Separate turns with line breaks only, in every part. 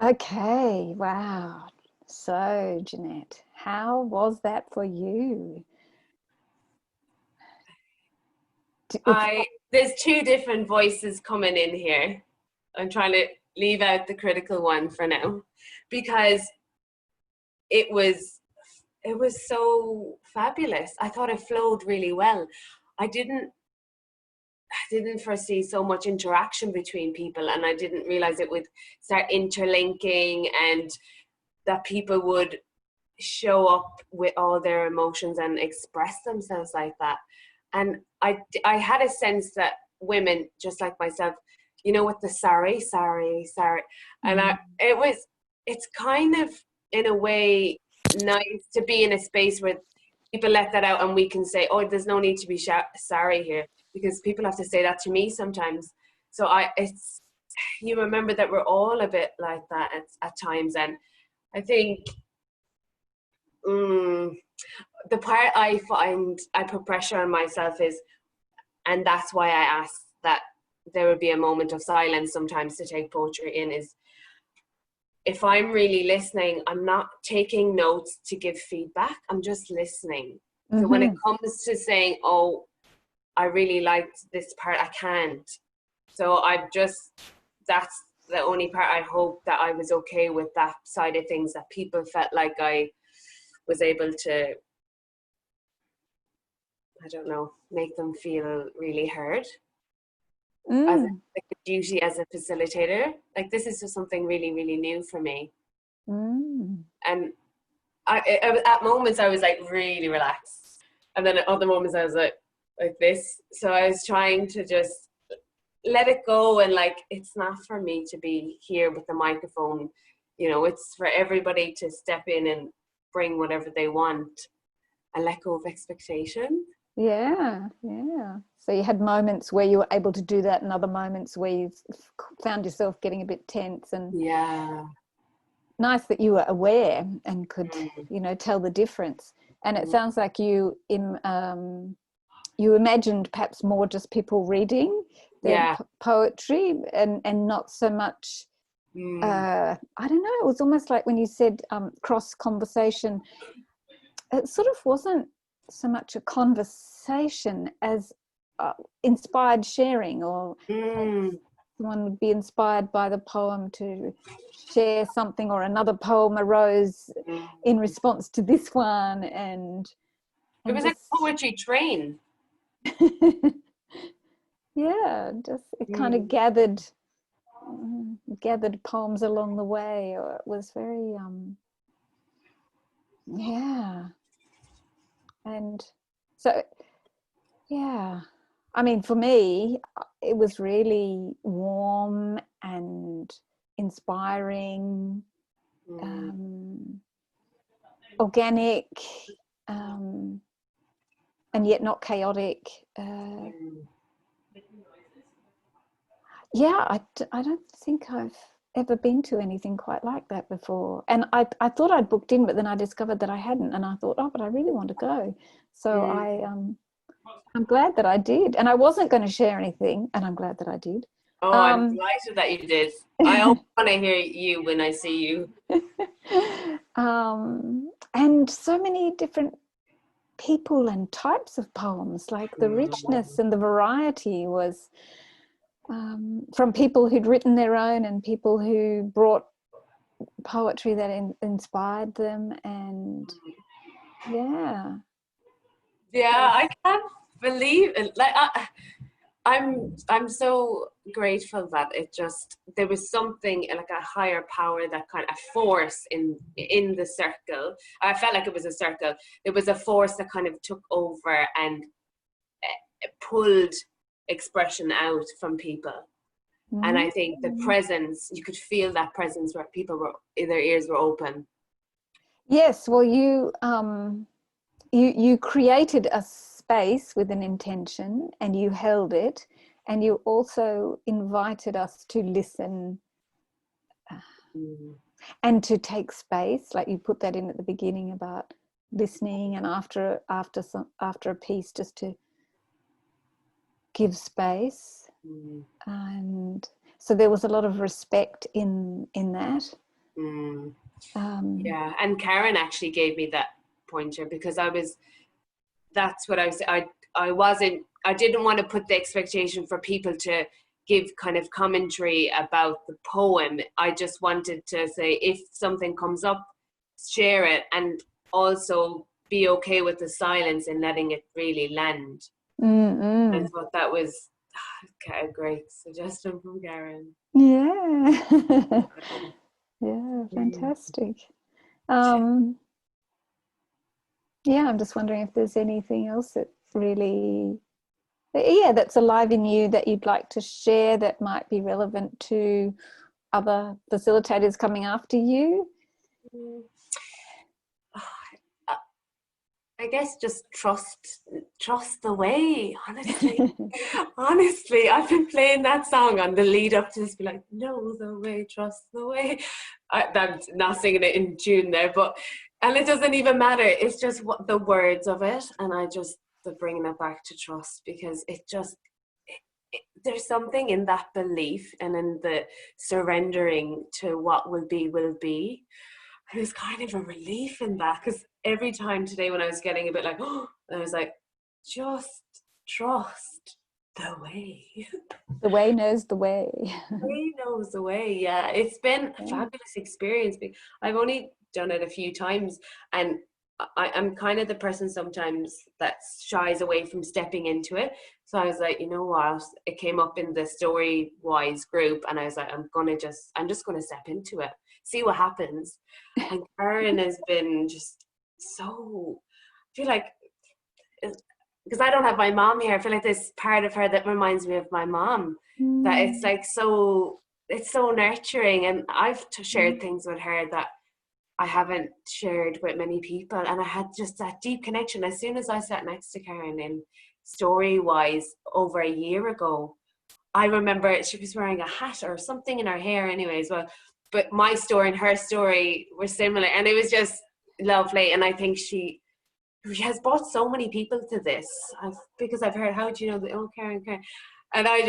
Okay, wow. So, Jennette, how was that for you? It's
I There's two different voices coming in here. I'm trying to leave out the critical one for now because it was it was so fabulous. I thought it flowed really well. I didn't foresee so much interaction between people, and I didn't realize it would start interlinking and that people would show up with all their emotions and express themselves like that. And I had a sense that women just like myself, with the sorry, and
mm,
it's kind of in a way nice to be in a space where people let that out and we can say, oh, there's no need to be sorry here, because people have to say that to me sometimes. So it's you remember that we're all a bit like that at times. And I think mm, the part I find I put pressure on myself is, and that's why I asked that there would be a moment of silence sometimes to take poetry in, is if I'm really listening, I'm not taking notes to give feedback, I'm just listening. So when it
mm-hmm.
comes to saying, oh, I really liked this part, I can't. So that's the only part. I hope that I was okay with that side of things, that people felt like I was able to, I don't know, make them feel really heard as
Mm,
like a duty as a facilitator. Like this is just something really, really new for me.
mm.
And at moments I was like really relaxed. And then at other moments I was like this. So I was trying to just let it go, and like it's not for me to be here with the microphone. It's for everybody to step in and bring whatever they want and let go of expectation.
Yeah, yeah. So you had moments where you were able to do that and other moments where you found yourself getting a bit tense, and
Yeah.
nice that you were aware and could,
Mm,
tell the difference. And it
mm,
sounds like you imagined perhaps more just people reading their
yeah.
poetry, and not so much,
Mm,
I don't know, it was almost like when you said cross conversation, it sort of wasn't so much a conversation as uh, inspired sharing, or perhaps
mm.
someone would be inspired by the poem to share something, or another poem arose in
Mm.
response to this one, and
It
and
was like a
just
poetry train.
yeah, just it kind of
Mm.
gathered poems along the way, or it was very yeah. And so yeah, I mean, for me, it was really warm and inspiring,
Mm.
um, organic, um, and yet not chaotic.
Mm.
Yeah, I don't think I've ever been to anything quite like that before. And I thought I'd booked in, but then I discovered that I hadn't. And I thought, oh, but I really want to go. So
Mm.
I'm glad that I did. And I wasn't going to share anything, and I'm glad that I did.
Oh, I'm
Um,
delighted that you did. I always want to hear you when I see you.
and so many different people and types of poems, like the richness
Mm.
and the variety was from people who'd written their own, and people who brought poetry that inspired them. And yeah.
Yeah,
Yes.
I can't believe it. Like I'm so grateful that it just there was something like a higher power, that kind of force in the circle. I felt like it was a circle. It was a force that kind of took over and pulled expression out from people. And I think the
Mm.
presence, you could feel that presence where people were, their ears were open.
Yes, well, you created a space with an intention, and you held it, and you also invited us to listen,
Mm.
and to take space, like you put that in at the beginning about listening, and after a piece, just to give space.
Mm.
And so there was a lot of respect in that.
Mm.
Um,
Yeah, and Karen actually gave me that pointer because that's what I didn't want to put the expectation for people to give kind of commentary about the poem. I just wanted to say, if something comes up, share it, and also be okay with the silence and letting it really land. I
mm.
thought that was a great suggestion from Karen.
Yeah. Yeah, fantastic. Um, yeah, I'm just wondering if there's anything else that really, yeah, that's alive in you that you'd like to share that might be relevant to other facilitators coming after you.
I guess just trust the way, honestly. Honestly, I've been playing that song on the lead up to this, be like, know the way, trust the way. I'm not singing it in tune there, and it doesn't even matter. It's just what the words of it, and I just bringing it back to trust, because there's something in that belief and in the surrendering to what will be. There's kind of a relief in that, because every time today when I was getting a bit like, oh, I was like, just trust the way.
The way knows the way.
The way knows the way. Yeah, it's been a fabulous experience. I've only done it a few times, and I'm kind of the person sometimes that shies away from stepping into it. So I was like, you know what? It came up in the Story Wise group, and I was like, I'm just gonna step into it, see what happens. And Karen has been just so, I feel like, because I don't have my mom here, I feel like there's part of her that reminds me of my mom. That it's like it's so nurturing, and I've shared things with her that I haven't shared with many people, and I had just that deep connection as soon as I sat next to Karen in Story Wise over a year ago. I remember she was wearing a hat or something in her hair anyways, but my story and her story were similar, and it was just lovely. And I think she has brought so many people to this, because I've heard, how do you know that? Oh, Karen. And I'm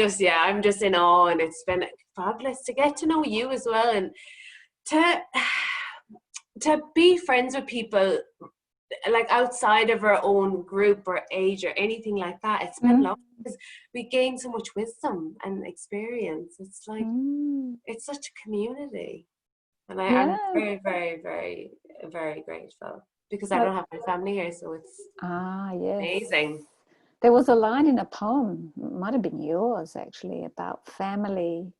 just in awe, and it's been fabulous to get to know you as well, and to be friends with people like outside of our own group or age or anything like that. It's been lovely, because we gain so much wisdom and experience. It's like it's such a community, and I'm very, very, very, very grateful, because I don't have my family here, so it's
Yes,
amazing.
there was a line in a poem, might have been yours actually, about family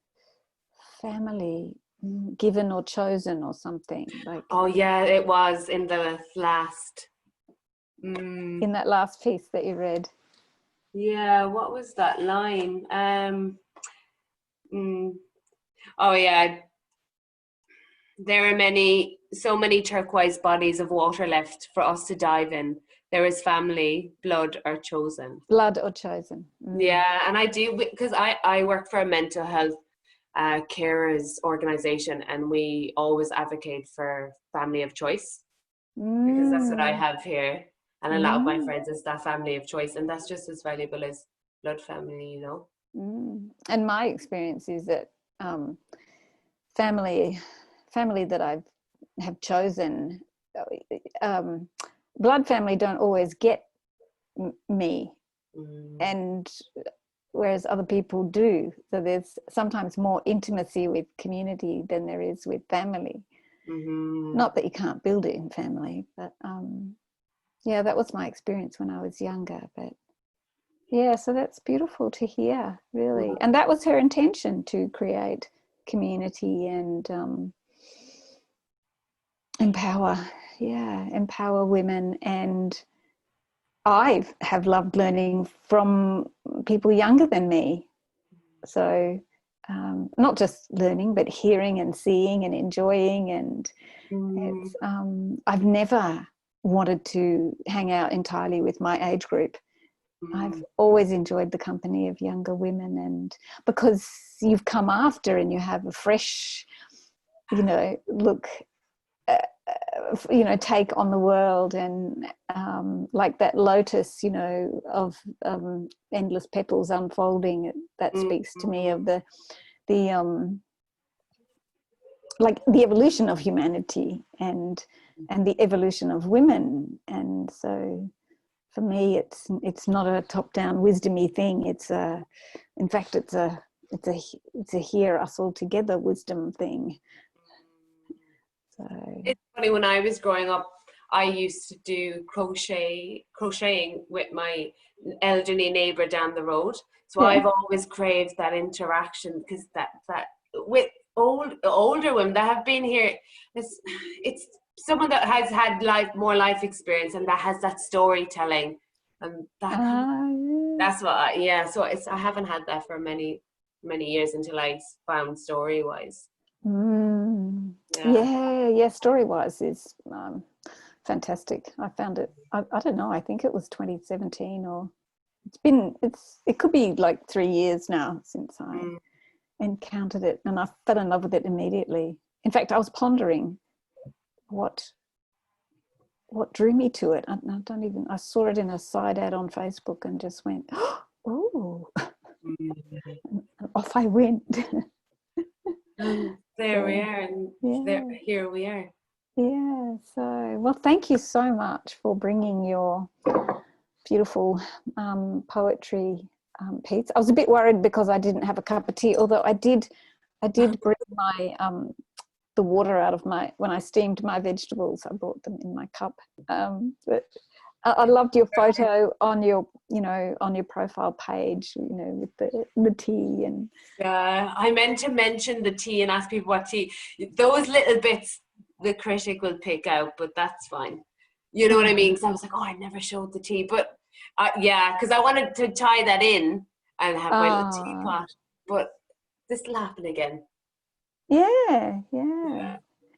given or chosen or something, like,
Oh yeah, it was in the last
in that last piece that you read.
yeah, what was that line? Oh yeah, there are so many turquoise bodies of water left for us to dive in. There is family, blood, or chosen.
Blood or chosen.
Yeah, and I do, because I work for a mental health carers organization, and we always advocate for family of choice, because that's what I have here, and a lot of my friends is that family of choice, and that's just as valuable as blood family, you know.
And my experience is that family that I have chosen, blood family don't always get me, and whereas other people do. So there's sometimes more intimacy with community than there is with family. Not that you can't build it in family, but yeah, that was my experience when I was younger. But yeah, so that's beautiful to hear, really. And that was her intention, to create community and empower women. And I have loved learning from people younger than me. So not just learning, but hearing and seeing and enjoying. And it's I've never wanted to hang out entirely with my age group. I've always enjoyed the company of younger women, and because you've come after and you have a fresh, look, take on the world, and like that lotus, of endless petals unfolding. That speaks to me of the like the evolution of humanity and the evolution of women. And so for me, it's not a top-down wisdom-y thing. In fact, it's a hear us all together wisdom thing. So
it's funny, when I was growing up, I used to do crocheting with my elderly neighbor down the road. So
yeah.
I've always craved that interaction, because that with older women that have been here, it's someone that has had more life experience, and that has that storytelling, and that's what so I haven't had that for many years until I found Storywise.
Yeah, Storywise is fantastic. I found it, I don't know, I think it was 2017, or it could be like 3 years now since I encountered it, and I fell in love with it immediately. In fact, I was pondering what drew me to it. I saw it in a side ad on Facebook and just went, oh, and off I went.
There we are, and here we are.
Yeah, so, well, thank you so much for bringing your beautiful poetry piece. I was a bit worried because I didn't have a cup of tea, although I did bring my the water out of when I steamed my vegetables. I brought them in my cup. But I loved your photo on your profile page, with the tea. And
yeah, I meant to mention the tea and ask people what tea. Those little bits the critic will pick out, but that's fine. You know what I mean? Because I was like, I never showed the tea, but because I wanted to tie that in and have my little teapot. But this will happen again.
Yeah.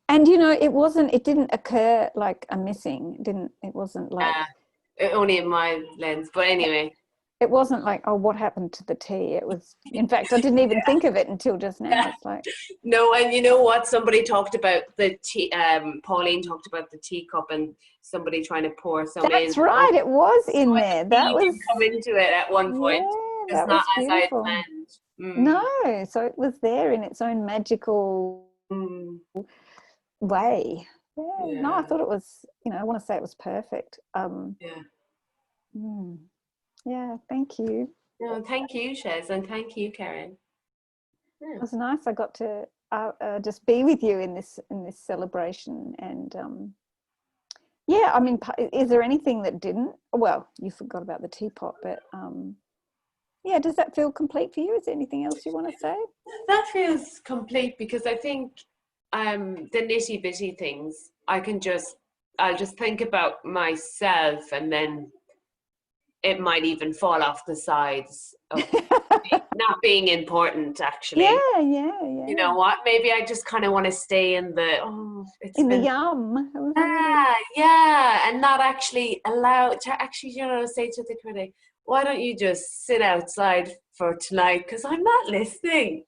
And it didn't occur like a missing. It wasn't like
only in my lens, but anyway.
It wasn't like, oh, what happened to the tea? It was, in fact, I didn't even think of it until just now. It's like,
no, and you know what? Somebody talked about the tea. Pauline talked about the teacup and somebody trying to pour some in.
That's right. It was in there. That was
come into it at one point.
Yeah, that was beautiful.
As I had planned.
No, so it was there in its own magical way. Yeah. No, I thought it was. I want to say it was perfect. Yeah, thank you.
No, thank you, Shez, and thank you, Karen.
Yeah. It was nice. I got to just be with you in this celebration, and I mean, is there anything that didn't? Well, you forgot about the teapot, but does that feel complete for you? Is there anything else you want to say?
That feels complete, because I think the nitty bitty things I'll just think about myself, and then it might even fall off the sides of not being important, actually.
Yeah.
You know what? Maybe I just kind of want to stay in the
the yum.
And not actually allow to actually, say to the critic, why don't you just sit outside for tonight? Because I'm not listening.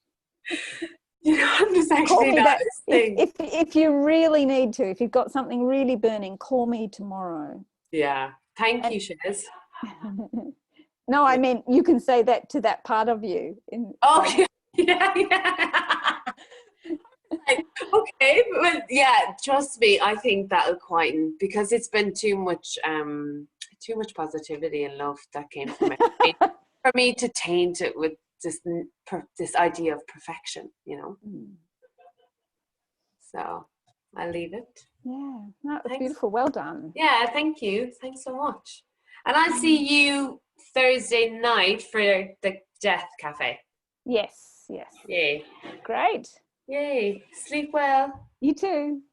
I'm just actually not listening.
If you really need to, if you've got something really burning, call me tomorrow.
Yeah. Thank you, Shez.
No, I mean, you can say that to that part of you.
Yeah. Okay, well, trust me, I think that'll quieten, because it's been too much positivity and love that came from it for me to taint it with this idea of perfection, So I'll leave it.
Yeah, that was beautiful. Well done.
Yeah, thank you. Thanks so much. And I'll see you Thursday night for the Death Cafe.
Yes.
Yay.
Great.
Yay. Sleep well.
You too.